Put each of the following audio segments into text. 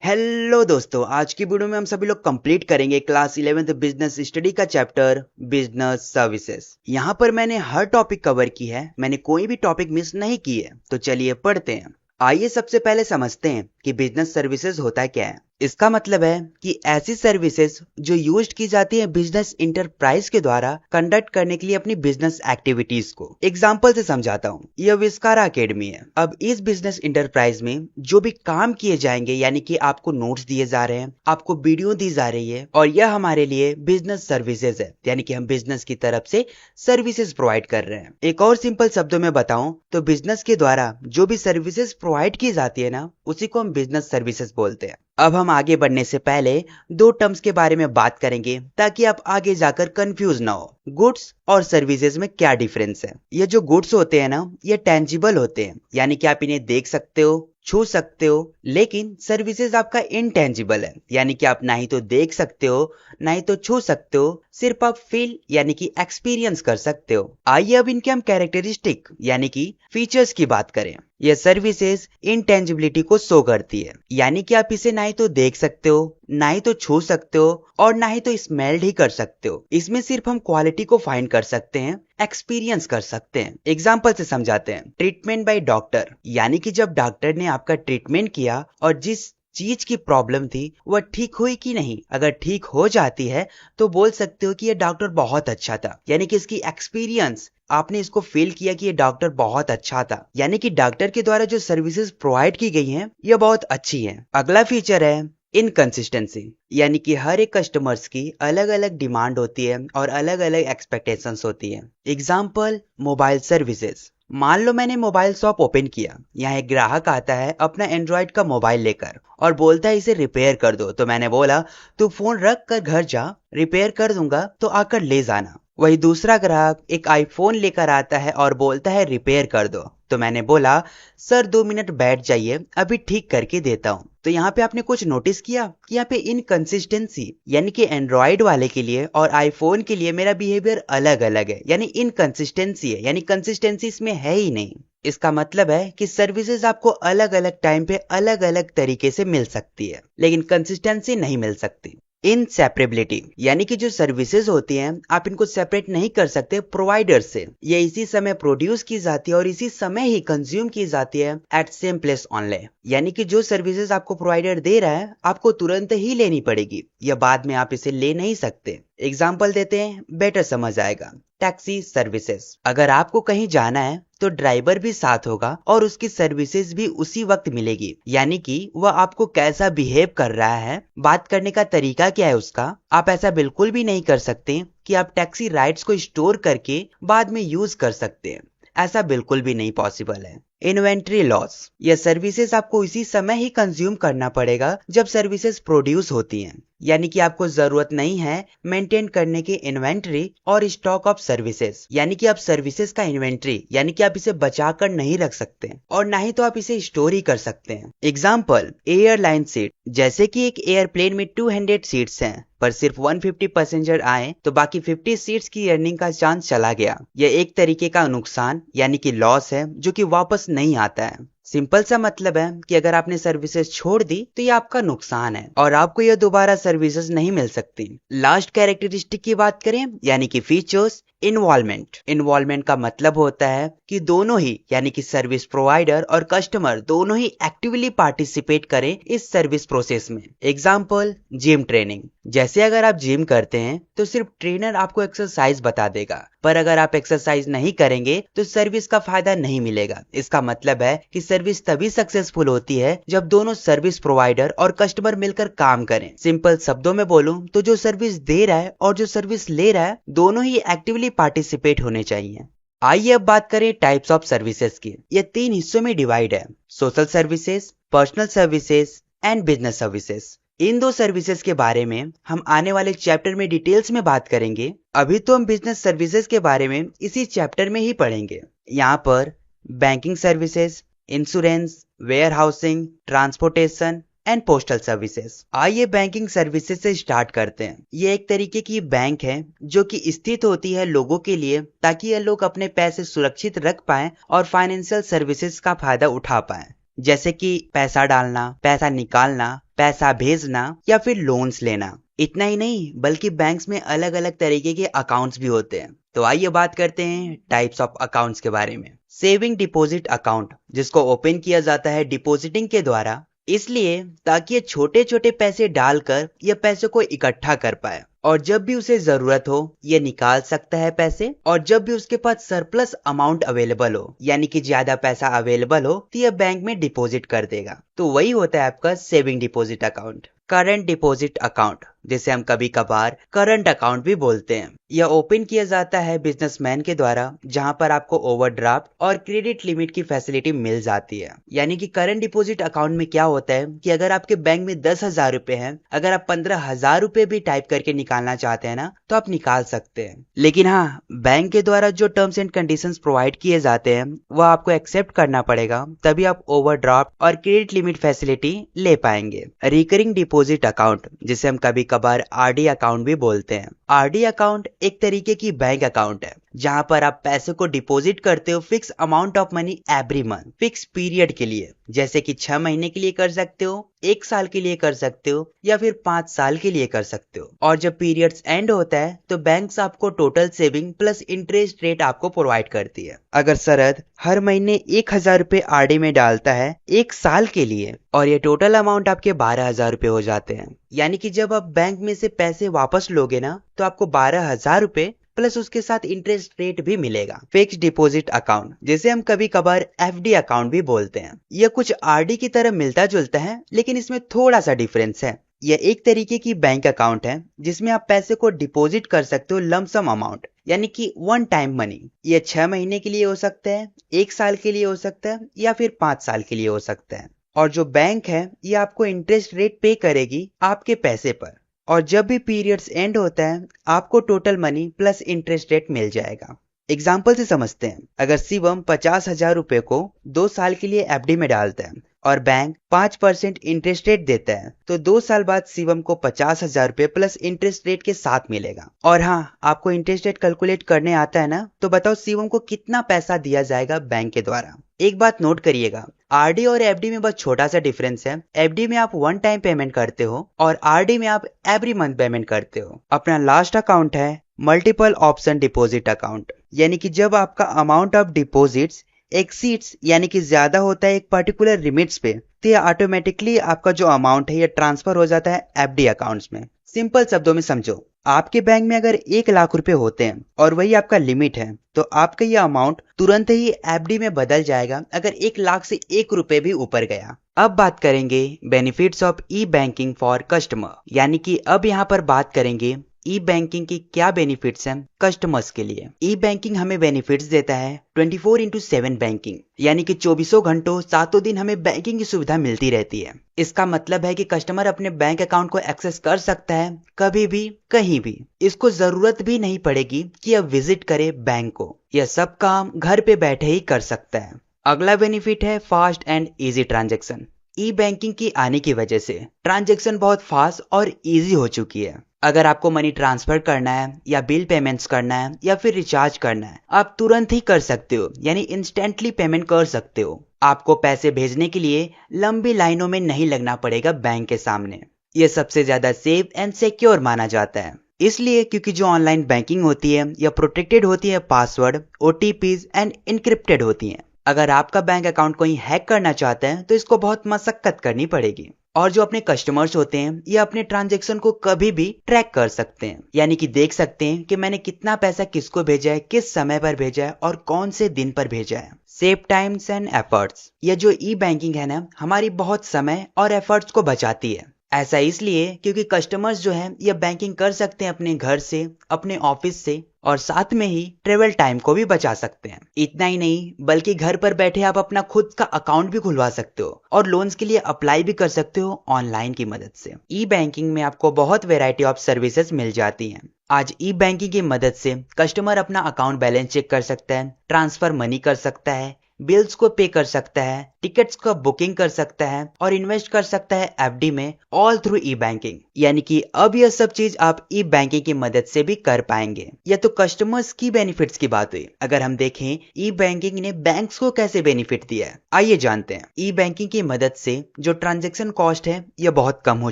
Hello दोस्तों, आज की वीडियो में हम सभी लोग कंप्लीट करेंगे क्लास 11th बिजनेस स्टडी का चैप्टर बिजनेस सर्विसेज। यहाँ पर मैंने हर टॉपिक कवर की है, मैंने कोई भी टॉपिक मिस नहीं की है। तो चलिए पढ़ते हैं। आइए सबसे पहले समझते हैं कि बिजनेस सर्विसेज होता क्या है। इसका मतलब है कि ऐसी सर्विसेज जो यूज की जाती है बिजनेस इंटरप्राइज के द्वारा कंडक्ट करने के लिए अपनी बिजनेस एक्टिविटीज को। एग्जांपल से समझाता हूँ। यह विस्कारा एकेडमी है। अब इस बिजनेस इंटरप्राइज में जो भी काम किए जाएंगे, यानी कि आपको नोट्स दिए जा रहे हैं, आपको वीडियो दी जा रही है, और यह हमारे लिए बिजनेस सर्विसेज है, यानी कि हम बिजनेस की तरफ से सर्विसेज प्रोवाइड कर रहे हैं। एक और सिंपल शब्दों में बताऊं तो बिजनेस के द्वारा जो भी सर्विसेज प्रोवाइड की जाती है ना, उसी को हम बिजनेस सर्विसेज बोलते हैं। अब हम आगे बढ़ने से पहले दो टर्म्स के बारे में बात करेंगे ताकि आप आगे जाकर कंफ्यूज ना हो। गुड्स और सर्विसेज में क्या डिफरेंस है। ये जो गुड्स होते हैं ना, ये टेंजिबल होते हैं, यानी कि आप इन्हें देख सकते हो, छू सकते हो। लेकिन सर्विसेज आपका इनटेंजिबल है, यानी कि आप ना ही तो देख सकते हो, ना ही तो छू सकते हो, सिर्फ आप फील यानी कि एक्सपीरियंस कर सकते हो। आइए अब इनके हम कैरेक्टरिस्टिक यानी कि फीचर्स की बात करें। यह सर्विसेज इनटेंजिबिलिटी को शो करती है, यानी कि आप इसे ना ही तो देख सकते हो, ना ही तो छू सकते हो, और ना ही तो स्मेल्ड ही कर सकते हो। इसमें सिर्फ हम क्वालिटी को फाइंड कर सकते हैं, एक्सपीरियंस कर सकते हैं। एग्जाम्पल से समझाते हैं। ट्रीटमेंट बाय डॉक्टर, यानी कि जब डॉक्टर ने आपका ट्रीटमेंट किया और जिस चीज की प्रॉब्लम थी वह ठीक हुई कि नहीं, अगर ठीक हो जाती है तो बोल सकते हो कि यह डॉक्टर बहुत अच्छा था, यानी कि इसकी एक्सपीरियंस आपने इसको फील किया कि ये डॉक्टर बहुत अच्छा था, यानी कि डॉक्टर के द्वारा जो सर्विसेज प्रोवाइड की गई हैं ये बहुत अच्छी हैं। अगला फीचर है इनकंसिस्टेंसी, यानी कि हर एक कस्टमर्स की अलग अलग डिमांड होती है और अलग अलग एक्सपेक्टेशंस होती है। Example mobile services. मान लो मैंने मोबाइल शॉप ओपन किया, यहाँ एक ग्राहक आता है अपना एंड्रॉइड का मोबाइल लेकर और बोलता है इसे रिपेयर कर दो। तो मैंने बोला तू फोन रख कर घर जा, रिपेयर कर दूंगा तो आकर ले जाना। वही दूसरा ग्राहक एक आईफोन लेकर आता है और बोलता है रिपेयर कर दो। तो मैंने बोला सर 2 मिनट बैठ जाइए, अभी ठीक करके देता हूँ। तो यहाँ पे आपने कुछ नोटिस किया कि यहाँ पे इनकंसिस्टेंसी, यानी कि एंड्रॉइड वाले के लिए और आईफोन के लिए मेरा बिहेवियर अलग अलग है, यानी इनकंसिस्टेंसी है, यानी कंसिस्टेंसी इसमें है ही नहीं। इसका मतलब है कि सर्विसेज आपको अलग अलग टाइम पे अलग अलग तरीके से मिल सकती है, लेकिन कंसिस्टेंसी नहीं मिल सकती। इनसेपरेबिलिटी, यानी कि जो सर्विसेज होती हैं आप इनको सेपरेट नहीं कर सकते प्रोवाइडर से। ये इसी समय प्रोड्यूस की जाती है और इसी समय ही कंज्यूम की जाती है एट सेम प्लेस ओनली, यानी कि जो सर्विसेज आपको प्रोवाइडर दे रहा है आपको तुरंत ही लेनी पड़ेगी, या बाद में आप इसे ले नहीं सकते। एग्जाम्पल देते हैं, बेटर समझ आएगा। टैक्सी सर्विसेज, अगर आपको कहीं जाना है तो ड्राइवर भी साथ होगा और उसकी सर्विसेज भी उसी वक्त मिलेगी, यानी कि वह आपको कैसा बिहेव कर रहा है, बात करने का तरीका क्या है उसका। आप ऐसा बिल्कुल भी नहीं कर सकते कि आप टैक्सी राइड्स को स्टोर करके बाद में यूज कर सकते हैं, ऐसा बिल्कुल भी नहीं पॉसिबल है। इन्वेंट्री लॉस, यह सर्विसेज आपको इसी समय ही कंज्यूम करना पड़ेगा जब सर्विसेज प्रोड्यूस होती हैं, यानी कि आपको जरूरत नहीं है मेंटेन करने की इन्वेंट्री और स्टॉक ऑफ सर्विसेज, यानी कि आप सर्विसेज का इन्वेंट्री यानी कि आप इसे बचा कर नहीं रख सकते और ना ही तो आप इसे स्टोर ही कर सकते हैं। एग्जाम्पल एयरलाइन सीट, जैसे कि एक एयरप्लेन में 200 सीट्स हैं पर सिर्फ 150 पैसेंजर आए तो बाकी 50 सीट्स की अर्निंग का चांस चला गया। यह एक तरीके का नुकसान यानी कि लॉस है जो कि वापस नहीं आता है। सिंपल सा मतलब है कि अगर आपने सर्विसेज छोड़ दी तो ये आपका नुकसान है और आपको ये दोबारा सर्विसेज नहीं मिल सकती। लास्ट कैरेक्टरिस्टिक की बात करें यानी कि फीचर्स, इन्वॉल्वमेंट। इन्वॉल्वमेंट का मतलब होता है कि दोनों ही यानी कि सर्विस प्रोवाइडर और कस्टमर दोनों ही एक्टिवली पार्टिसिपेट करें इस सर्विस प्रोसेस में। एग्जाम्पल जिम ट्रेनिंग, जैसे अगर आप जिम करते हैं तो सिर्फ ट्रेनर आपको एक्सरसाइज बता देगा, पर अगर आप एक्सरसाइज नहीं करेंगे तो सर्विस का फायदा नहीं मिलेगा। इसका मतलब है कि सर्विस तभी सक्सेसफुल होती है जब दोनों सर्विस प्रोवाइडर और कस्टमर मिलकर काम करें। सिंपल शब्दों में बोलूं तो जो सर्विस दे रहा है और जो सर्विस ले रहा है दोनों ही एक्टिवली पार्टिसिपेट होने चाहिए। आइए अब बात करें टाइप्स ऑफ सर्विसेज की। ये 3 हिस्सों में डिवाइड है, social services, personal services and business services. इन दो सर्विसेज के बारे में हम आने वाले चैप्टर में डिटेल्स में बात करेंगे। अभी तो हम बिजनेस सर्विसेज के बारे में इसी चैप्टर में ही पढ़ेंगे। यहाँ पर banking services, insurance, warehousing, transportation and postal services. आइए बैंकिंग सर्विसेज से स्टार्ट करते हैं। ये एक तरीके की बैंक है जो कि स्थित होती है लोगों के लिए ताकि ये लोग अपने पैसे सुरक्षित रख पाएं और फाइनेंशियल सर्विसेज का फायदा उठा पाएं, जैसे कि पैसा डालना, पैसा निकालना, पैसा भेजना या फिर लोन्स लेना। इतना ही नहीं बल्कि बैंक्स में अलग अलग तरीके के अकाउंट्स भी होते हैं। तो आइए बात करते हैं टाइप्स ऑफ अकाउंट्स के बारे में। सेविंग डिपॉजिट अकाउंट, जिसको ओपन किया जाता है डिपॉजिटिंग के द्वारा, इसलिए ताकि ये छोटे छोटे पैसे डालकर ये पैसे को इकट्ठा कर पाए और जब भी उसे जरूरत हो ये निकाल सकता है पैसे, और जब भी उसके पास सरप्लस अमाउंट अवेलेबल हो यानी कि ज्यादा पैसा अवेलेबल हो तो ये बैंक में डिपॉजिट कर देगा। तो वही होता है आपका saving deposit account. Current deposit account, जिसे हम कभी कभार करंट अकाउंट भी बोलते हैं, यह ओपन किया जाता है बिजनेसमैन के द्वारा, जहां पर आपको ओवरड्राफ्ट और क्रेडिट लिमिट की फैसिलिटी मिल जाती है। यानी कि करंट डिपॉजिट अकाउंट में क्या होता है कि अगर आपके बैंक में 10,000 रुपए हैं, अगर आप 15,000 रुपए भी टाइप करके निकालना चाहते हैं ना तो आप निकाल सकते हैं। लेकिन हाँ, बैंक के द्वारा जो टर्म्स एंड कंडीशंस प्रोवाइड किए जाते हैं वह आपको एक्सेप्ट करना पड़ेगा, तभी आप ओवरड्राफ्ट और क्रेडिट लिमिट फैसिलिटी ले पाएंगे। रिकरिंग डिपॉजिट अकाउंट, जिसे हम कभी कभार आरडी अकाउंट भी बोलते हैं। आरडी अकाउंट एक तरीके की बैंक अकाउंट है जहां पर आप पैसे को डिपॉजिट करते हो fix amount of money every month, fix period के लिए, जैसे कि 6 महीने के लिए कर सकते हो, 1 साल के लिए कर सकते हो या फिर 5 साल के लिए कर सकते हो। और जब पीरियड्स एंड होता है तो बैंक्स आपको total saving plus interest rate आपको प्रोवाइड करती है। अगर शरद हर महीने 1,000 रुपए आरडी में डालता है 1 साल के लिए और ये टोटल अमाउंट आपके 12,000 रुपए हो जाते हैं, यानी कि जब आप बैंक में से पैसे वापस लोगे ना तो आपको 12,000 रुपए प्लस उसके साथ इंटरेस्ट रेट भी मिलेगा। फिक्स डिपॉजिट अकाउंट, जिसे हम कभी कभार एफडी अकाउंट भी बोलते हैं, यह कुछ आरडी की तरह मिलता जुलता है लेकिन इसमें थोड़ा सा डिफरेंस है। यह एक तरीके की बैंक अकाउंट है जिसमें आप पैसे को डिपॉजिट कर सकते हो लमसम अमाउंट, यानी कि वन टाइम मनी। यह 6 महीने के लिए हो सकता है, 1 साल के लिए हो सकता है या फिर 5 साल के लिए हो सकता है। और जो बैंक है ये आपको इंटरेस्ट रेट पे करेगी आपके पैसे पर, और जब भी पीरियड्स एंड होता है आपको total money plus interest rate मिल जाएगा। एग्जाम्पल से समझते हैं, अगर शिवम 50,000 रुपए को 2 साल के लिए एफडी में डालता है और बैंक 5% इंटरेस्ट रेट देता है तो 2 साल बाद शिवम को 50,000 रुपए प्लस इंटरेस्ट रेट के साथ मिलेगा। और हाँ, आपको इंटरेस्ट रेट कैलकुलेट करने आता है ना, तो बताओ शिवम को कितना पैसा दिया जाएगा बैंक के द्वारा। एक बात नोट करिएगा, आरडी और एफडी में बस छोटा सा डिफरेंस है। एफडी में आप वन टाइम पेमेंट करते हो और आरडी में आप एवरी मंथ पेमेंट करते हो। अपना लास्ट अकाउंट है मल्टीपल ऑप्शन डिपॉजिट अकाउंट, यानी कि जब आपका अमाउंट ऑफ डिपॉजिट्स एक्सीड्स यानी कि ज्यादा होता है एक पर्टिकुलर लिमिट्स पे, तो ये ऑटोमेटिकली आपका जो अमाउंट है ये ट्रांसफर हो जाता है एफडी अकाउंट्स में। सिंपल शब्दों में समझो, आपके बैंक में अगर 1 लाख रुपए होते हैं और वही आपका लिमिट है तो आपका ये अमाउंट तुरंत ही एफडी में बदल जाएगा अगर 1 लाख से 1 रुपए भी ऊपर गया। अब बात करेंगे benefits of E banking for customer, यानी कि अब यहाँ पर बात करेंगे ई बैंकिंग की क्या बेनिफिट्स हैं कस्टमर्स के लिए। ई बैंकिंग हमें बेनिफिट्स देता है 24/7 बैंकिंग, यानी कि 24 घंटों 7 दिन हमें बैंकिंग की सुविधा मिलती रहती है। इसका मतलब है कि कस्टमर अपने बैंक अकाउंट को एक्सेस कर सकता है कभी भी कहीं भी। इसको जरूरत भी नहीं पड़ेगी कि अब विजिट करे बैंक को, यह सब काम घर पे बैठे ही कर सकता है। अगला बेनिफिट है fast and easy transaction. E banking की आने की वजह से ट्रांजेक्शन बहुत फास्ट और इजी हो चुकी है। अगर आपको मनी ट्रांसफर करना है या बिल पेमेंट्स करना है या फिर रिचार्ज करना है, आप तुरंत ही कर सकते हो, यानी इंस्टेंटली पेमेंट कर सकते हो। आपको पैसे भेजने के लिए लंबी लाइनों में नहीं लगना पड़ेगा बैंक के सामने। यह सबसे ज्यादा सेफ एंड सिक्योर माना जाता है, इसलिए क्योंकि जो ऑनलाइन बैंकिंग होती है यह प्रोटेक्टेड होती है पासवर्ड, ओटीपीज एंड इनक्रिप्टेड होती है। अगर आपका बैंक अकाउंट कोई हैक करना चाहता है तो इसको बहुत मशक्कत करनी पड़ेगी। और जो अपने कस्टमर्स होते हैं ये अपने ट्रांजैक्शन को कभी भी ट्रैक कर सकते हैं, यानी कि देख सकते हैं कि मैंने कितना पैसा किसको भेजा है, किस समय पर भेजा है और कौन से दिन पर भेजा है। सेव टाइम्स एंड एफर्ट्स, यह जो ई बैंकिंग है ना, हमारी बहुत समय और एफर्ट्स को बचाती है। ऐसा इसलिए क्योंकि कस्टमर्स जो है ये बैंकिंग कर सकते हैं अपने घर से, अपने ऑफिस से, और साथ में ही ट्रेवल टाइम को भी बचा सकते हैं। इतना ही नहीं बल्कि घर पर बैठे आप अपना खुद का अकाउंट भी खुलवा सकते हो और लोन्स के लिए अप्लाई भी कर सकते हो ऑनलाइन की मदद से। ई बैंकिंग में आपको बहुत वैरायटी ऑफ सर्विसेज मिल जाती हैं। आज ई बैंकिंग की मदद से कस्टमर अपना अकाउंट बैलेंस चेक कर सकता है, ट्रांसफर मनी कर सकता है, बिल्स को पे कर सकता है, टिकट्स का बुकिंग कर सकता है और इन्वेस्ट कर सकता है एफडी में, ऑल थ्रू ई बैंकिंग। यानी कि अब यह सब चीज आप ई बैंकिंग की मदद से भी कर पाएंगे। यह तो कस्टमर्स की बेनिफिट्स की बात हुई। अगर हम देखें ई बैंकिंग ने बैंक्स को कैसे बेनिफिट दिया है, आइए जानते हैं। ई बैंकिंग की मदद से जो ट्रांजैक्शन कॉस्ट है यह बहुत कम हो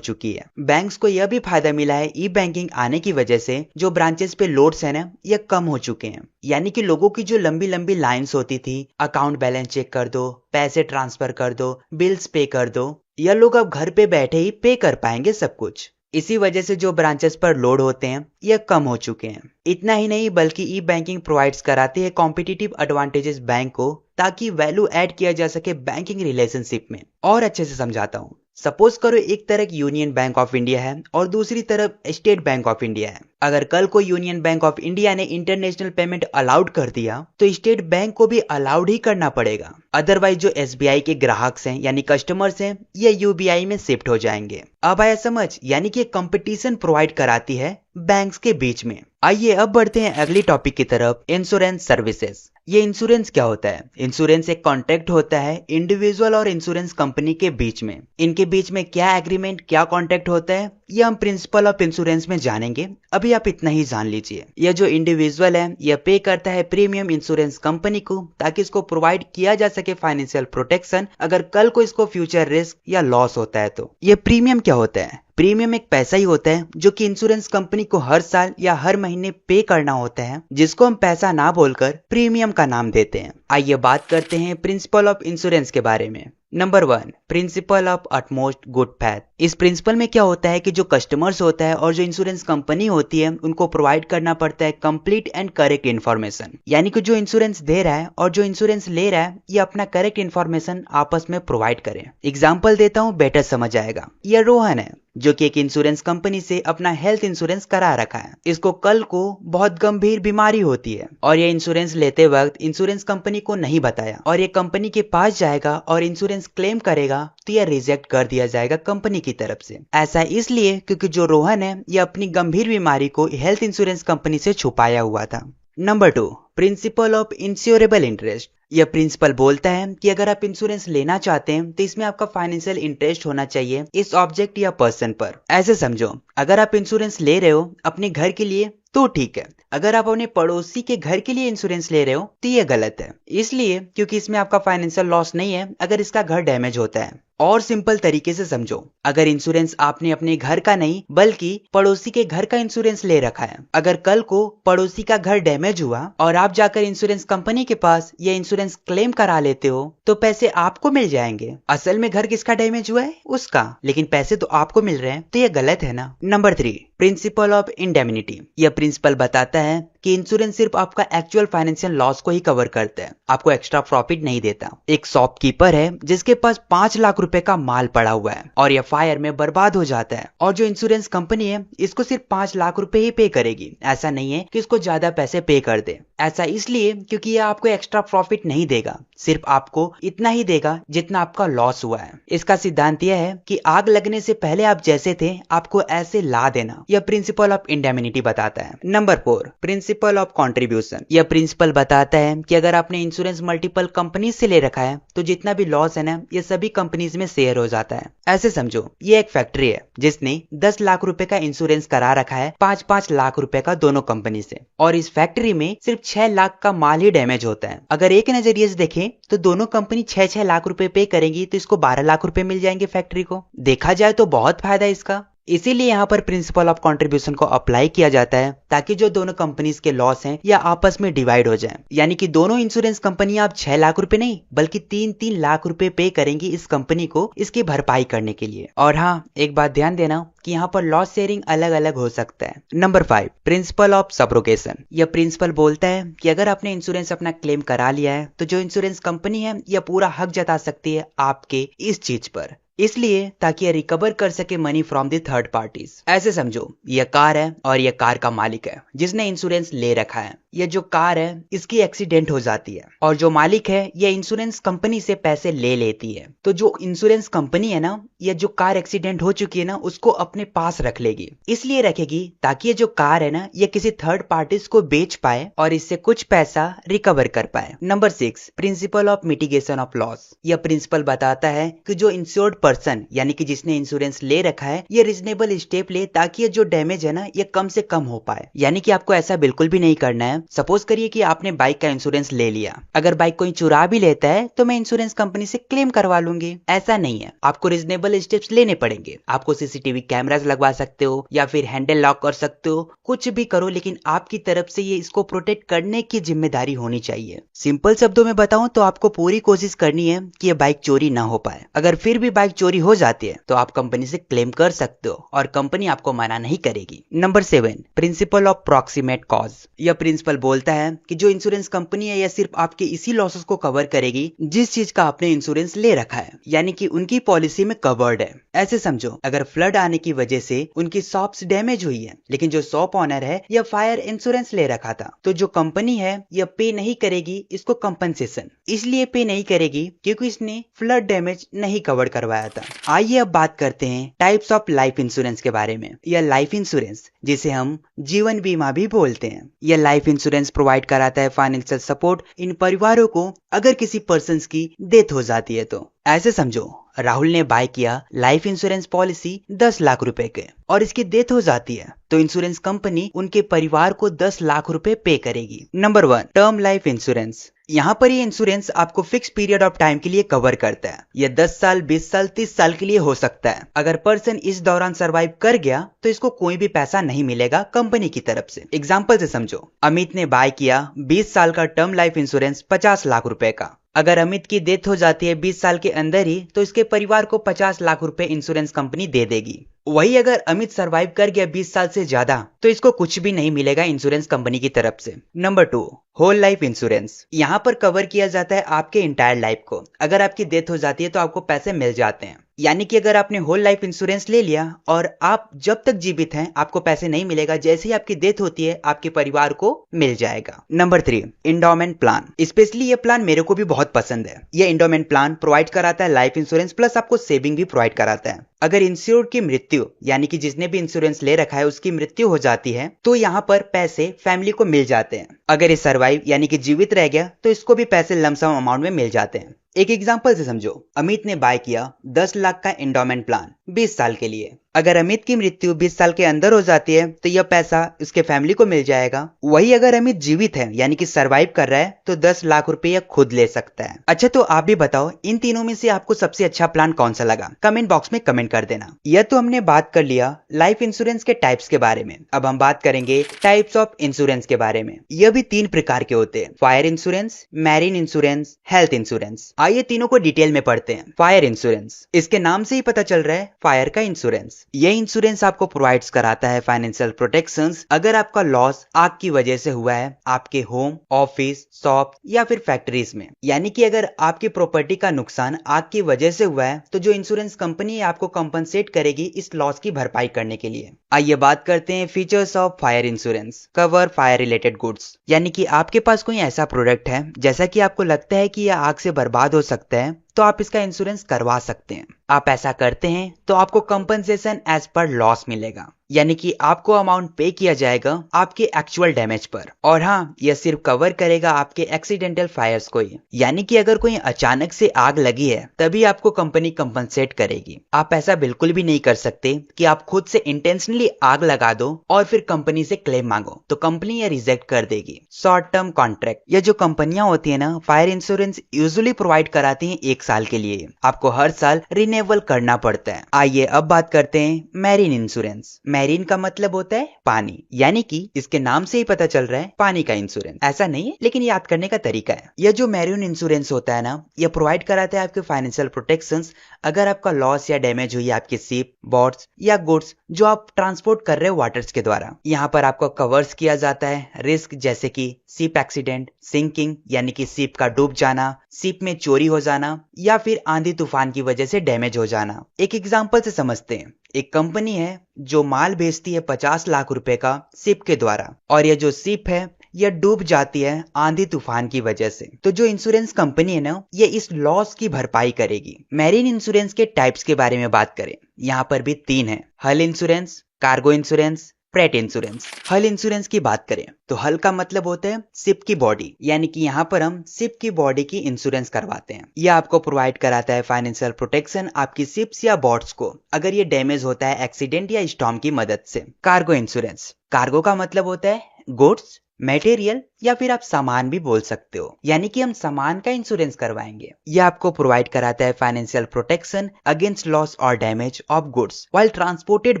चुकी है। बैंक्स को यह भी फायदा मिला है ई बैंकिंग आने की वजह से, जो ब्रांचेस पे लोड्स है ना यह कम हो चुके हैं। यानी कि लोगों की जो लंबी लंबी लाइंस होती थी, अकाउंट बैलेंस चेक कर दो, पैसे ट्रांसफर कर दो, बिल्स पे कर दो, यह लोग अब घर पे बैठे ही पे कर पाएंगे सब कुछ। इसी वजह से जो ब्रांचेस पर लोड होते हैं यह कम हो चुके हैं। इतना ही नहीं बल्कि ई बैंकिंग प्रोवाइड्स कराती है कॉम्पिटिटिव एडवांटेजेस बैंक को, ताकि वैल्यू ऐड किया जा सके बैंकिंग रिलेशनशिप में। और अच्छे से समझाता हूँ। सपोज करो एक तरफ यूनियन बैंक ऑफ इंडिया है और दूसरी तरफ स्टेट बैंक ऑफ इंडिया है। अगर कल को यूनियन बैंक ऑफ इंडिया ने इंटरनेशनल पेमेंट अलाउड कर दिया तो स्टेट बैंक को भी अलाउड ही करना पड़ेगा। अदरवाइज जो एसबीआई के ग्राहक हैं यानी कस्टमर्स हैं ये यूबीआई में शिफ्ट हो जाएंगे। अब आया समझ, यानी कि कंपटीशन प्रोवाइड कराती है बैंक्स के बीच में। आइए अब बढ़ते हैं अगली टॉपिक की तरफ, इंश्योरेंस सर्विसेज। ये इंश्योरेंस क्या होता है? इंश्योरेंस एक कॉन्ट्रैक्ट होता है इंडिविजुअल और इंश्योरेंस कंपनी के बीच में। इनके बीच में क्या एग्रीमेंट, क्या कॉन्ट्रैक्ट होता है ये हम प्रिंसिपल ऑफ इंश्योरेंस में जानेंगे। अभी आप इतना ही जान लीजिए। यह जो इंडिविजुअल है यह पे करता है प्रीमियम इंश्योरेंस कंपनी को, ताकि इसको प्रोवाइड किया जा सके फाइनेंशियल प्रोटेक्शन अगर कल को इसको फ्यूचर रिस्क या लॉस होता है तो। यह प्रीमियम क्या होता है? प्रीमियम एक पैसा ही होता है जो कि इंश्योरेंस कंपनी को हर साल या हर महीने पे करना होता है, जिसको हम पैसा ना बोलकर प्रीमियम का नाम देते हैं। आइए बात करते हैं प्रिंसिपल ऑफ इंश्योरेंस के बारे में। Number 1, principle of utmost good faith. इस प्रिंसिपल में क्या होता है कि जो कस्टमर्स होता है और जो इंश्योरेंस कंपनी होती है उनको प्रोवाइड करना पड़ता है कंप्लीट एंड करेक्ट इन्फॉर्मेशन। यानी कि जो इंश्योरेंस दे रहा है और जो इंश्योरेंस ले रहा है ये अपना करेक्ट इन्फॉर्मेशन आपस में प्रोवाइड करें। एग्जाम्पल देता हूँ, बेटर समझ आएगा। यह रोहन है जो कि एक इंश्योरेंस कंपनी से अपना हेल्थ इंश्योरेंस करा रखा है। इसको कल को बहुत गंभीर बीमारी होती है और ये इंश्योरेंस लेते वक्त इंश्योरेंस कंपनी को नहीं बताया और ये कंपनी के पास जाएगा और इंश्योरेंस क्लेम करेगा तो यह रिजेक्ट कर दिया जाएगा कंपनी की तरफ से। ऐसा इसलिए क्योंकि जो रोहन है ये अपनी गंभीर बीमारी को हेल्थ इंश्योरेंस कंपनी से छुपाया हुआ था। Number 2, principle of insurable interest. यह प्रिंसिपल बोलता है कि अगर आप इंश्योरेंस लेना चाहते हैं तो इसमें आपका फाइनेंशियल इंटरेस्ट होना चाहिए इस ऑब्जेक्ट या पर्सन पर। ऐसे समझो, अगर आप इंश्योरेंस ले रहे हो अपने घर के लिए तो ठीक है, अगर आप अपने पड़ोसी के घर के लिए इंश्योरेंस ले रहे हो तो ये गलत है। इसलिए क्योंकि इसमें आपका फाइनेंशियल लॉस नहीं है अगर इसका घर डैमेज होता है। और सिंपल तरीके से समझो, अगर इंश्योरेंस आपने अपने घर का नहीं बल्कि पड़ोसी के घर का इंश्योरेंस ले रखा है, अगर कल को पड़ोसी का घर डैमेज हुआ और आप जाकर इंश्योरेंस कंपनी के पास ये इंश्योरेंस क्लेम करा लेते हो तो पैसे आपको मिल जाएंगे। असल में घर किसका डैमेज हुआ है? उसका, लेकिन पैसे तो आपको मिल रहे हैं, तो ये गलत है ना। Number 3, principle of indemnity. यह प्रिंसिपल बताता है कि इंश्योरेंस सिर्फ आपका एक्चुअल फाइनेंशियल लॉस को ही कवर करता है, आपको एक्स्ट्रा प्रॉफिट नहीं देता। एक शॉपकीपर है जिसके पास 5 लाख रुपए का माल पड़ा हुआ है और यह फायर में बर्बाद हो जाता है और जो इंश्योरेंस कंपनी है इसको सिर्फ 5 लाख रुपए ही पे करेगी। ऐसा नहीं है कि इसको ज्यादा पैसे पे कर दे। ऐसा इसलिए क्योंकि यह आपको एक्स्ट्रा प्रॉफिट नहीं देगा, सिर्फ आपको इतना ही देगा जितना आपका लॉस हुआ है। इसका सिद्धांत यह है कि आग लगने से पहले आप जैसे थे आपको ऐसे ला देना। यह प्रिंसिपल ऑफ इंडेमनिटी बताता है। Number 4, principle of contribution. यह प्रिंसिपल बताता है कि अगर आपने इंश्योरेंस मल्टीपल कंपनी से ले रखा है तो जितना भी लॉस है ना ये सभी कंपनीज में शेयर हो जाता है। ऐसे समझो, ये एक फैक्ट्री है जिसने 10 लाख रुपए का इंश्योरेंस करा रखा है 5-5 लाख रुपए का दोनों कंपनी से, और इस फैक्ट्री में सिर्फ 6 लाख का माल ही डैमेज होता है। अगर एक नजरिए से देखें तो दोनों कंपनी 6-6 लाख रुपए पे करेंगी तो इसको 12 लाख रुपए मिल जाएंगे फैक्ट्री को। देखा जाए तो बहुत फायदा है इसका। इसीलिए यहाँ पर प्रिंसिपल ऑफ कंट्रीब्यूशन को अप्लाई किया जाता है ताकि जो दोनों कंपनीज के लॉस हैं या आपस में डिवाइड हो जाए। यानी कि दोनों इंश्योरेंस कंपनियां आप 6 लाख रुपए नहीं बल्कि 3-3 लाख रुपए पे करेंगी इस कंपनी को इसकी भरपाई करने के लिए। और हाँ, एक बात ध्यान देना कि यहाँ पर लॉस शेयरिंग अलग अलग हो सकता है। Number 5, principle of subrogation. यह प्रिंसिपल बोलता है कि अगर आपने इंश्योरेंस अपना क्लेम करा लिया है तो जो इंश्योरेंस कंपनी है यह पूरा हक जता सकती है आपके इस चीज पर। इसलिए ताकि ये रिकवर कर सके money from the third parties. ऐसे समझो ये कार है और ये कार का मालिक है जिसने इंश्योरेंस ले रखा है। ये जो कार है इसकी एक्सीडेंट हो जाती है और जो मालिक है ये इंश्योरेंस कंपनी से पैसे ले लेती है। तो जो इंश्योरेंस कंपनी है ना, ये जो कार एक्सीडेंट हो चुकी है ना उसको अपने पास रख लेगी। इसलिए रखेगी ताकि ये जो कार है ना ये किसी थर्ड पार्टीज को बेच पाए और इससे कुछ पैसा रिकवर कर पाए। Number 6, principle of mitigation of loss. यह प्रिंसिपल बताता है कि जो इंश्योर्ड पर्सन यानी कि जिसने इंश्योरेंस ले रखा है ये रीजनेबल स्टेप ले ताकि ये जो डैमेज है ना ये कम से कम हो पाए। यानी कि आपको ऐसा बिल्कुल भी नहीं करना है। सपोज करिए कि आपने बाइक का इंश्योरेंस ले लिया, अगर बाइक कोई चुरा भी लेता है तो मैं इंश्योरेंस कंपनी से क्लेम करवा लूंगी। ऐसा नहीं है, आपको रीजनेबल स्टेप्स लेने पड़ेंगे। आपको सीसीटीवी कैमरास लगवा सकते हो या फिर हैंडल लॉक कर सकते हो, कुछ भी करो लेकिन आपकी तरफ से ये इसको प्रोटेक्ट करने की जिम्मेदारी होनी चाहिए। सिंपल शब्दों में बताऊं तो आपको पूरी कोशिश करनी है कि ये बाइक चोरी ना हो पाए। अगर फिर भी बाइक चोरी हो जाती है तो आप कंपनी से क्लेम कर सकते हो और कंपनी आपको मना नहीं करेगी। Number 7, principle of proximate cause. यह प्रिंसिपल बोलता है कि जो इंश्योरेंस कंपनी है यह सिर्फ आपके इसी लॉसेस को कवर करेगी जिस चीज का आपने इंश्योरेंस ले रखा है, यानी कि उनकी पॉलिसी में कवर्ड है। ऐसे समझो अगर फ्लड आने की वजह से उनकी शॉप्स डैमेज हुई है लेकिन जो शॉप ऑनर है यह फायर इंश्योरेंस ले रखा था, तो जो कंपनी है यह पे नहीं करेगी इसको कंपनसेशन। इसलिए पे नहीं करेगी क्योंकि इसने फ्लड डैमेज नहीं कवर करवाया था। आइए अब बात करते हैं टाइप्स ऑफ लाइफ इंश्योरेंस के बारे में। यह लाइफ इंश्योरेंस जिसे हम जीवन बीमा भी बोलते हैं, यह लाइफ इंश्योरेंस प्रोवाइड कराता है फाइनेंशियल सपोर्ट इन परिवारों को अगर किसी पर्सन की डेथ हो जाती है तो। ऐसे समझो राहुल ने बाय किया लाइफ इंश्योरेंस पॉलिसी 10 लाख रुपए के और इसकी डेथ हो जाती है तो इंश्योरेंस कंपनी उनके परिवार को 10 लाख रुपए पे करेगी। Number 1, term life insurance. यहाँ पर ये इंश्योरेंस आपको फिक्स पीरियड ऑफ टाइम के लिए कवर करता है। यह 10 साल, 20 साल, 30 साल के लिए हो सकता है। अगर पर्सन इस दौरान सरवाइव कर गया तो इसको कोई भी पैसा नहीं मिलेगा कंपनी की तरफ से। एग्जाम्पल से समझो, अमित ने बाय किया 20 साल का टर्म लाइफ इंश्योरेंस 50 लाख रुपए का। अगर अमित की डेथ हो जाती है 20 साल के अंदर ही तो इसके परिवार को 50 लाख रुपए इंश्योरेंस कंपनी दे देगी। वही अगर अमित सरवाइव कर गया 20 साल से ज्यादा तो इसको कुछ भी नहीं मिलेगा इंश्योरेंस कंपनी की तरफ से। Number 2, whole life insurance. यहाँ पर कवर किया जाता है आपके इंटायर लाइफ को। अगर आपकी डेथ हो जाती है तो आपको पैसे मिल जाते हैं। यानी कि अगर आपने होल लाइफ इंश्योरेंस ले लिया और आप जब तक जीवित हैं आपको पैसे नहीं मिलेगा, जैसे ही आपकी डेथ होती है आपके परिवार को मिल जाएगा। Number 3, endowment plan. स्पेशली ये प्लान मेरे को भी बहुत पसंद है। ये इंडोमेंट प्लान प्रोवाइड कराता है लाइफ इंश्योरेंस प्लस आपको सेविंग भी प्रोवाइड कराता है। अगर इंश्योर्ड की मृत्यु यानी कि जिसने भी इंश्योरेंस ले रखा है उसकी मृत्यु हो जाती है तो यहाँ पर पैसे फैमिली को मिल जाते हैं। अगर ये सर्वाइव यानी कि जीवित रह गया तो इसको भी पैसे लमसम अमाउंट में मिल जाते हैं। एक एग्जांपल से समझो, अमित ने बाय किया 10 लाख का एंडोमेंट प्लान 20 साल के लिए। अगर अमित की मृत्यु 20 साल के अंदर हो जाती है तो यह पैसा उसके फैमिली को मिल जाएगा। वही अगर अमित जीवित है यानी कि सरवाइव कर रहा है तो 10 लाख रुपए यह खुद ले सकता है। अच्छा, तो आप भी बताओ इन तीनों में से आपको सबसे अच्छा प्लान कौन सा लगा? कमेंट बॉक्स में कमेंट कर देना। यह तो हमने बात कर लिया लाइफ इंश्योरेंस के टाइप्स के बारे में। अब हम बात करेंगे टाइप्स ऑफ इंश्योरेंस के बारे में। यह भी 3 प्रकार के होते हैं, fire insurance, marine insurance, health insurance. आइए तीनों को डिटेल में पढ़ते हैं। फायर इंश्योरेंस, इसके नाम से ही पता चल रहा है फायर का इंश्योरेंस। यह इंश्योरेंस आपको प्रोवाइड्स कराता है फाइनेंशियल प्रोटेक्शंस अगर आपका लॉस आग की वजह से हुआ है आपके होम, ऑफिस, शॉप या फिर फैक्ट्रीज में। यानी कि अगर आपकी प्रॉपर्टी का नुकसान आग की वजह से हुआ है तो जो इंश्योरेंस कंपनी है आपको कंपनसेट करेगी इस लॉस की भरपाई करने के लिए। आइए बात करते हैं features of fire insurance. Cover fire related goods, यानी कि आपके पास कोई ऐसा प्रोडक्ट है जैसा कि आपको लगता है कि यह आग से बर्बाद हो सकता है तो आप इसका इंश्योरेंस करवा सकते हैं। आप ऐसा करते हैं तो आपको कंपनसेशन एज पर लॉस मिलेगा, यानी कि आपको अमाउंट पे किया जाएगा आपके एक्चुअल डैमेज पर। और हाँ, यह सिर्फ कवर करेगा आपके एक्सीडेंटल फायर्स को ही, यानी कि अगर कोई अचानक से आग लगी है तभी आपको कंपनी कंपनसेट करेगी। आप ऐसा बिल्कुल भी नहीं कर सकते कि आप खुद से इंटेंशनली आग लगा दो और फिर कंपनी से क्लेम मांगो, तो कंपनी यह रिजेक्ट कर देगी। शॉर्ट टर्म कॉन्ट्रैक्ट, ये जो कंपनियां होती है ना, फायर इंश्योरेंस यूजुअली प्रोवाइड कराती हैं 1 साल के लिए। आपको हर साल रिन्यूएबल करना पड़ता है। आइए अब बात करते हैं मैरीन इंश्योरेंस। मैरीन का मतलब होता है पानी, यानी कि इसके नाम से ही पता चल रहा है पानी का इंश्योरेंस। ऐसा नहीं है, लेकिन याद करने का तरीका है। यह जो मैरीन इंश्योरेंस होता है ना, यह प्रोवाइड कराता है आपके फाइनेंशियल प्रोटेक्शंस अगर आपका लॉस या डैमेज हुई आपकी शिप, बोट्स या गुड्स जो आप ट्रांसपोर्ट कर रहे हो वाटर्स के द्वारा। यहाँ पर आपको कवर्स किया जाता है रिस्क जैसे कि शिप एक्सीडेंट, सिंकिंग यानी कि शिप का डूब जाना, शिप में चोरी हो जाना या फिर आंधी तूफान की वजह से डैमेज हो जाना। एक एग्जांपल से समझते हैं। एक कंपनी है जो माल भेजती है 50 लाख रुपए का शिप के द्वारा, और यह जो शिप है यह डूब जाती है आंधी तूफान की वजह से। तो जो इंश्योरेंस कंपनी है ना, ये इस लॉस की भरपाई करेगी। मैरीन इंश्योरेंस के टाइप्स के बारे में बात करें, यहाँ पर भी 3 है। हल insurance, cargo insurance, freight insurance. हल इंश्योरेंस की बात करें तो हल का मतलब होता है शिप की बॉडी, यानी कि यहाँ पर हम शिप की बॉडी की इंश्योरेंस करवाते हैं। यह आपको प्रोवाइड कराता है फाइनेंशियल प्रोटेक्शन आपकी शिप्स या बोट्स को अगर ये डैमेज होता है एक्सीडेंट या स्टॉर्म की मदद से। कार्गो इंश्योरेंस, कार्गो का मतलब होता है गुड्स, मटेरियल या फिर आप सामान भी बोल सकते हो, यानी कि हम सामान का इंश्योरेंस करवाएंगे। यह आपको प्रोवाइड कराता है फाइनेंशियल प्रोटेक्शन अगेंस्ट लॉस और damage of goods while transported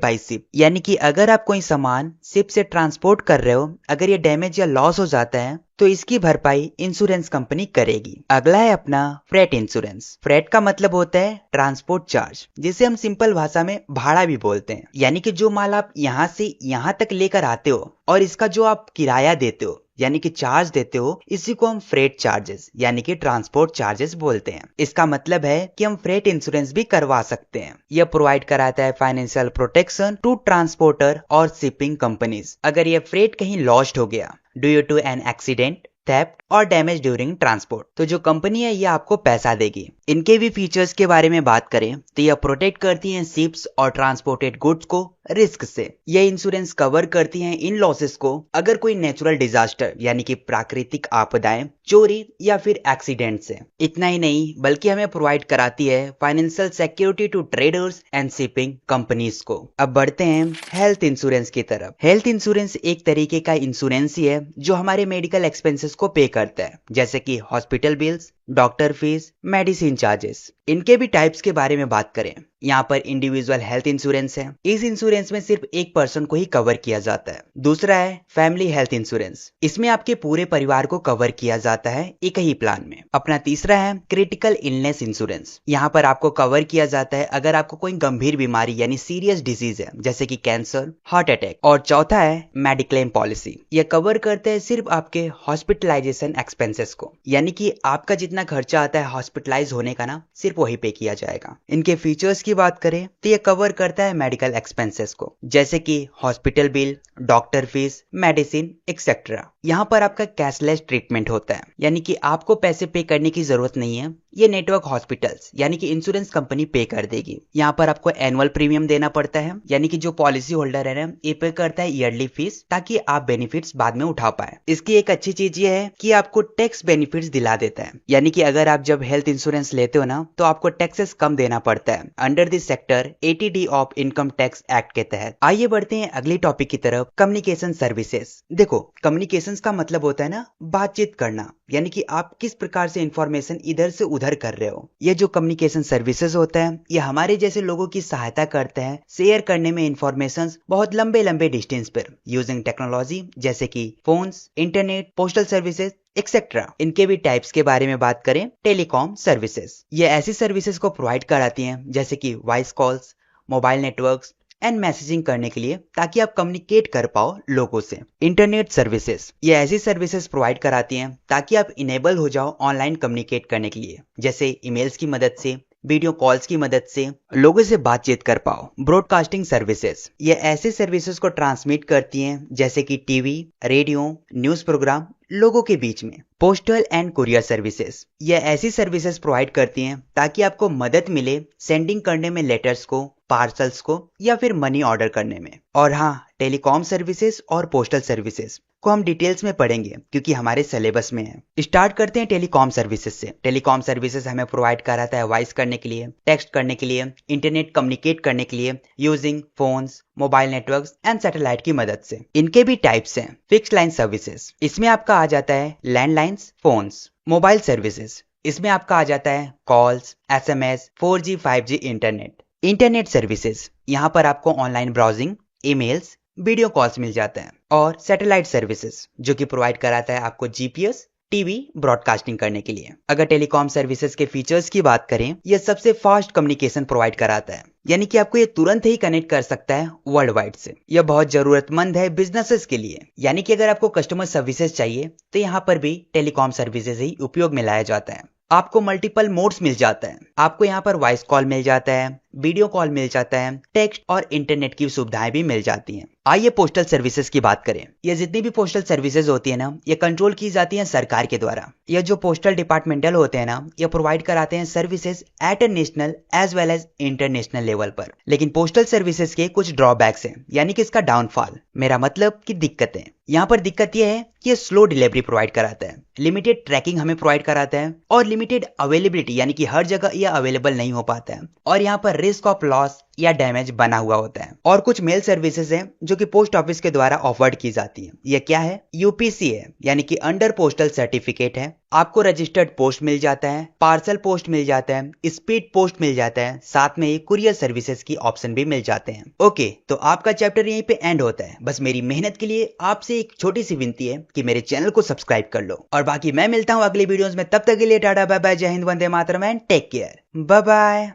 by ship, यानी कि अगर आप कोई सामान शिप से ट्रांसपोर्ट कर रहे हो, अगर ये डैमेज या लॉस हो जाता है तो इसकी भरपाई इंश्योरेंस कंपनी करेगी। अगला है अपना फ्रेट इंश्योरेंस। फ्रेट का मतलब होता है ट्रांसपोर्ट चार्ज, जिसे हम सिंपल भाषा में भाड़ा भी बोलते हैं, यानी कि जो माल आप यहाँ से यहाँ तक लेकर आते हो और इसका जो आप किराया देते हो यानी कि चार्ज देते हो, इसी को हम फ्रेट चार्जेस यानी कि ट्रांसपोर्ट चार्जेस बोलते हैं। इसका मतलब है कि हम फ्रेट इंश्योरेंस भी करवा सकते हैं। यह प्रोवाइड कराता है फाइनेंशियल प्रोटेक्शन टू ट्रांसपोर्टर और शिपिंग कंपनीज अगर यह फ्रेट कहीं लॉस्ट हो गया due to an accident, theft और डैमेज ड्यूरिंग ट्रांसपोर्ट, तो जो कंपनी है ये आपको पैसा देगी। इनके भी फीचर्स के बारे में बात करें तो यह प्रोटेक्ट करती हैं शिप्स और ट्रांसपोर्टेड गुड्स को रिस्क से। यह इंश्योरेंस कवर करती हैं इन लॉसेस को अगर कोई नेचुरल डिजास्टर यानी कि प्राकृतिक आपदाएं, चोरी या फिर एक्सीडेंट से। इतना ही नहीं बल्कि हमें प्रोवाइड कराती है financial security to traders and shipping companies को। अब बढ़ते हैं हेल्थ इंश्योरेंस की तरफ। हेल्थ इंश्योरेंस एक तरीके का इंश्योरेंस ही है जो हमारे मेडिकल एक्सपेंसेस को पे करता है, जैसे कि hospital bills, doctor fees, medicine charges. इनके भी टाइप्स के बारे में बात करें, यहाँ पर इंडिविजुअल हेल्थ इंश्योरेंस है। इस इंश्योरेंस में सिर्फ एक पर्सन को ही कवर किया जाता है। दूसरा है फैमिली हेल्थ इंश्योरेंस, इसमें आपके पूरे परिवार को कवर किया जाता है एक ही प्लान में। अपना तीसरा है क्रिटिकल इलनेस इंश्योरेंस, यहाँ पर आपको कवर किया जाता है अगर आपको कोई गंभीर बीमारी यानी सीरियस डिजीज है जैसे कि कैंसर, हार्ट अटैक। और चौथा है मेडिक्लेम पॉलिसी, यह कवर करते हैं सिर्फ आपके हॉस्पिटलाइजेशन एक्सपेंसेस को, यानी कि आपका जितना खर्चा आता है हॉस्पिटलाइज होने का ना, सिर्फ वही पे किया जाएगा। इनके फीचर्स की बात करें तो ये कवर करता है मेडिकल एक्सपेंसेस को, जैसे कि hospital bill, doctor fees, medicine etcetera. यहाँ पर आपका कैशलेस ट्रीटमेंट होता है, यानी कि आपको पैसे पे करने की जरूरत नहीं है, ये नेटवर्क हॉस्पिटल्स यानी कि इंश्योरेंस कंपनी पे कर देगी। यहाँ पर आपको एनुअल प्रीमियम देना पड़ता है, यानी कि जो पॉलिसी होल्डर है ना, ये पे करता है ईयरली फीस ताकि आप बेनिफिट्स बाद में उठा पाए। इसकी एक अच्छी चीज ये है कि आपको टैक्स बेनिफिट्स दिला देता है, यानी कि अगर आप जब हेल्थ इंश्योरेंस लेते हो ना तो आपको टैक्सेस कम देना पड़ता है under the sector 80D of income tax act के तहत। आइए बढ़ते हैं अगली टॉपिक की तरफ, कम्युनिकेशन सर्विसेज। देखो कम्युनिकेशन का मतलब होता है ना बातचीत करना, यानी कि आप किस प्रकार से इंफॉर्मेशन इधर से उधर कर रहे हो। ये जो कम्युनिकेशन सर्विसेज होता है ये हमारे जैसे लोगों की सहायता करते हैं शेयर करने में इंफॉर्मेशन बहुत लंबे लंबे डिस्टेंस पर यूजिंग टेक्नोलॉजी, जैसे कि phones, internet, postal services etcetera. इनके भी टाइप्स के बारे में बात करें, टेलीकॉम सर्विसेज ये ऐसी सर्विसेज को प्रोवाइड कराती हैं जैसे कि voice calls, mobile networks and messaging करने के लिए ताकि आप कम्युनिकेट कर पाओ लोगों से। इंटरनेट सर्विसेज ये ऐसी सर्विसेज प्रोवाइड कराती हैं ताकि आप इनेबल हो जाओ ऑनलाइन कम्युनिकेट करने के लिए, जैसे ईमेल्स की मदद से, वीडियो कॉल्स की मदद से लोगों से बातचीत कर पाओ। ब्रॉडकास्टिंग सर्विसेज ये ऐसे सर्विसेज को ट्रांसमिट करती हैं जैसे कि टीवी, रेडियो, न्यूज प्रोग्राम लोगों के बीच में। पोस्टल एंड कुरियर सर्विसेज ये ऐसी सर्विसेज प्रोवाइड करती हैं ताकि आपको मदद मिले सेंडिंग करने में लेटर्स को, पार्सल्स को या फिर मनी ऑर्डर करने में। और हाँ, टेलीकॉम सर्विसेज और पोस्टल सर्विसेज को हम डिटेल्स में पढ़ेंगे क्योंकि हमारे सिलेबस में है। स्टार्ट करते हैं टेलीकॉम सर्विसेज से। टेलीकॉम सर्विसेज हमें प्रोवाइड कराता है वॉइस करने के लिए, टेक्स्ट करने के लिए, इंटरनेट कम्युनिकेट करने के लिए using phones, mobile networks and satellite की मदद से। इनके भी टाइप्स हैं। फिक्स्ड लाइन सर्विसेज इसमें आपका आ जाता है लैंडलाइंस, फोन्स। मोबाइल सर्विसेज इसमें आपका आ जाता है calls, SMS, 4G 5G internet. Internet services यहाँ पर आपको online browsing, emails, video calls मिल जाते हैं और सैटेलाइट सर्विसेज जो कि प्रोवाइड कराता है आपको जीपीएस टीवी ब्रॉडकास्टिंग करने के लिए। अगर टेलीकॉम सर्विसेज के फीचर्स की बात करें, यह सबसे फास्ट कम्युनिकेशन प्रोवाइड कराता है, यानी कि आपको ये तुरंत ही कनेक्ट कर सकता है वर्ल्ड वाइड से। यह बहुत जरूरतमंद है बिजनेसेस के लिए, यानी कि अगर आपको कस्टमर सर्विसेज चाहिए तो यहाँ पर भी टेलीकॉम सर्विसेज ही उपयोग में लाया जाता है। आपको मल्टीपल मोड्स मिल जाता है, आपको यहाँ पर वॉइस कॉल मिल जाता है, वीडियो कॉल मिल जाता है, टेक्स्ट और इंटरनेट की सुविधाएं भी मिल जाती हैं। आइए पोस्टल सर्विसेज की बात करें। ये जितनी भी पोस्टल सर्विसेज होती है ना, ये कंट्रोल की जाती हैं सरकार के द्वारा। ये जो पोस्टल डिपार्टमेंटल होते हैं ना, ये प्रोवाइड कराते हैं services at a national as well as international level पर। लेकिन पोस्टल सर्विसेज के कुछ ड्रॉबैक्स हैं, यानी कि इसका डाउनफॉल, मेरा मतलब कि दिक्कतें। यहाँ पर दिक्कत यह है कि ये स्लो डिलीवरी प्रोवाइड कराता है, लिमिटेड ट्रैकिंग हमें प्रोवाइड कराता है और लिमिटेड अवेलेबिलिटी, यानी कि हर जगह यह अवेलेबल नहीं हो पाता है और यहाँ पर रिस्क ऑफ लॉस या डैमेज बना हुआ होता है। और कुछ मेल सर्विसेज हैं जो कि पोस्ट ऑफिस के द्वारा ऑफर्ड की जाती है। ये क्या है? यूपीसी है, यानी कि अंडर पोस्टल सर्टिफिकेट है। आपको रजिस्टर्ड पोस्ट मिल जाता है, पार्सल पोस्ट मिल जाता है, स्पीड पोस्ट मिल जाता है, साथ में ही कुरियर सर्विसेज की ऑप्शन भी मिल जाते हैं। ओके, तो आपका चैप्टर यहीं पे एंड होता है। बस मेरी मेहनत के लिए आपसे एक छोटी सी विनती है कि मेरे चैनल को सब्सक्राइब कर लो। और बाकी मैं मिलता हूँ अगली वीडियोस में, तब तक के लिए टाटा बाय बाय, जय हिंद, वंदे मातरम and take care, bye bye.